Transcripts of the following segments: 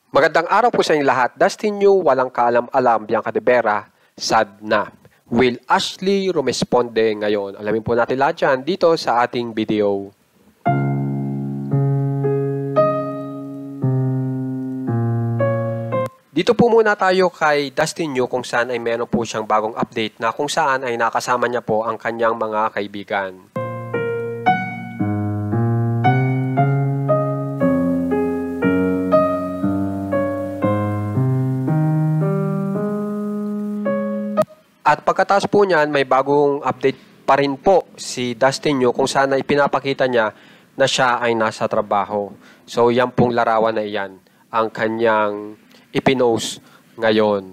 Magandang araw po sa inyong lahat. Dustin Yu, walang kaalam-alam, Bianca de Vera, sad na. Will Ashley rumesponde ngayon? Alamin po natin lahat yan dito sa ating video. Dito po muna tayo kay Dustin Yu kung saan ay meron po siyang bagong update na kung saan ay nakasama niya po ang kanyang mga kaibigan. At pagkatapos po niyan, may bagong update pa rin po si Dustin Yu kung saan ay pinapakita niya na siya ay nasa trabaho. So yan pong larawan na iyan ang kanyang ipinost ngayon.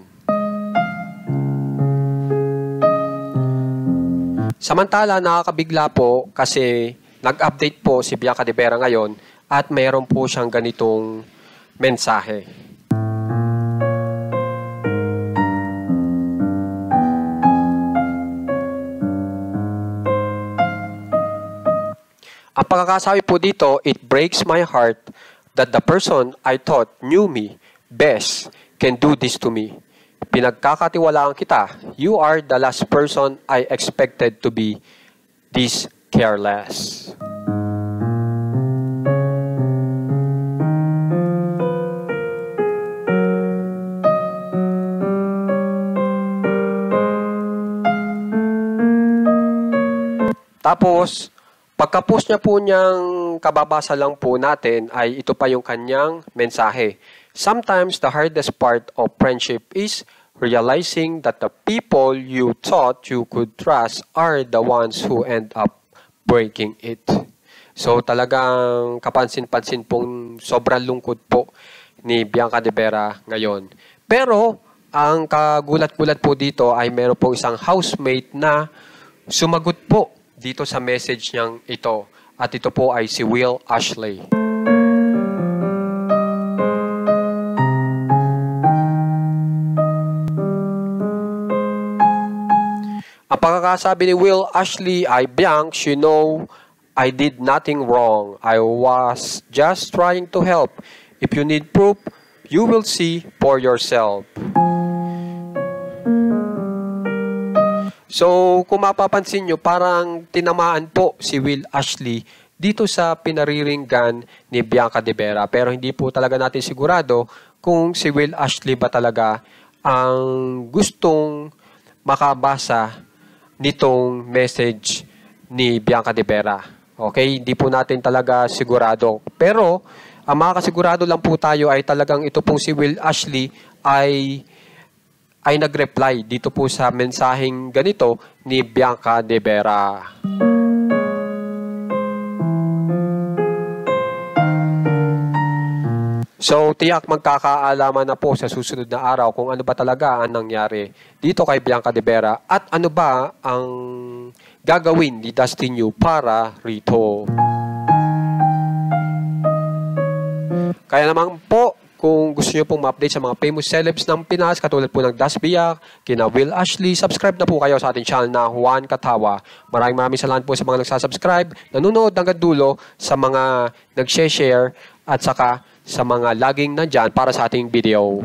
Samantala, nakakabigla po kasi nag-update po si Bianca de Vera ngayon at mayroon po siyang ganitong mensahe. Ang pagkakasabi po dito, it breaks my heart that the person I thought knew me best can do this to me. Pinagkakatiwalaan kita. You are the last person I expected to be this careless. Tapos, pagka-post niya po niyang kababasa lang po natin ay ito pa yung kanyang mensahe. Sometimes the hardest part of friendship is realizing that the people you thought you could trust are the ones who end up breaking it. So talagang kapansin-pansin pong sobrang lungkot po ni Bianca de Vera ngayon. Pero ang kagulat-gulat po dito ay meron pong isang housemate na sumagot po dito sa message niyang ito. At ito po ay si Will Ashley. Ang pagkakasabi ni Will Ashley ay, Bianca, you know, I did nothing wrong. I was just trying to help. If you need proof, you will see for yourself. So, kung mapapansin nyo, parang tinamaan po si Will Ashley dito sa pinariringgan ni Bianca de Vera. Pero hindi po talaga natin sigurado kung si Will Ashley ba talaga ang gustong makabasa nitong message ni Bianca de Vera. Okay? Hindi po natin talaga sigurado. Pero, ang makakasigurado lang po tayo ay talagang ito pong si Will Ashley ay nag-reply dito po sa mensaheng ganito ni Bianca de Vera. So, tiyak magkakaalaman na po sa susunod na araw kung ano ba talaga ang nangyari dito kay Bianca de Vera at ano ba ang gagawin ni Dustin Yu para rito. Kaya naman po, kung gusto nyo pong ma-update sa mga famous celebs ng Pinas, katulad po ng Das Biak, kina Will Ashley, subscribe na po kayo sa ating channel na Juan Katawa. Maraming salamat po sa mga nagsasubscribe, nanonood hanggang dulo, sa mga nag-share at saka sa mga laging nandyan para sa ating video.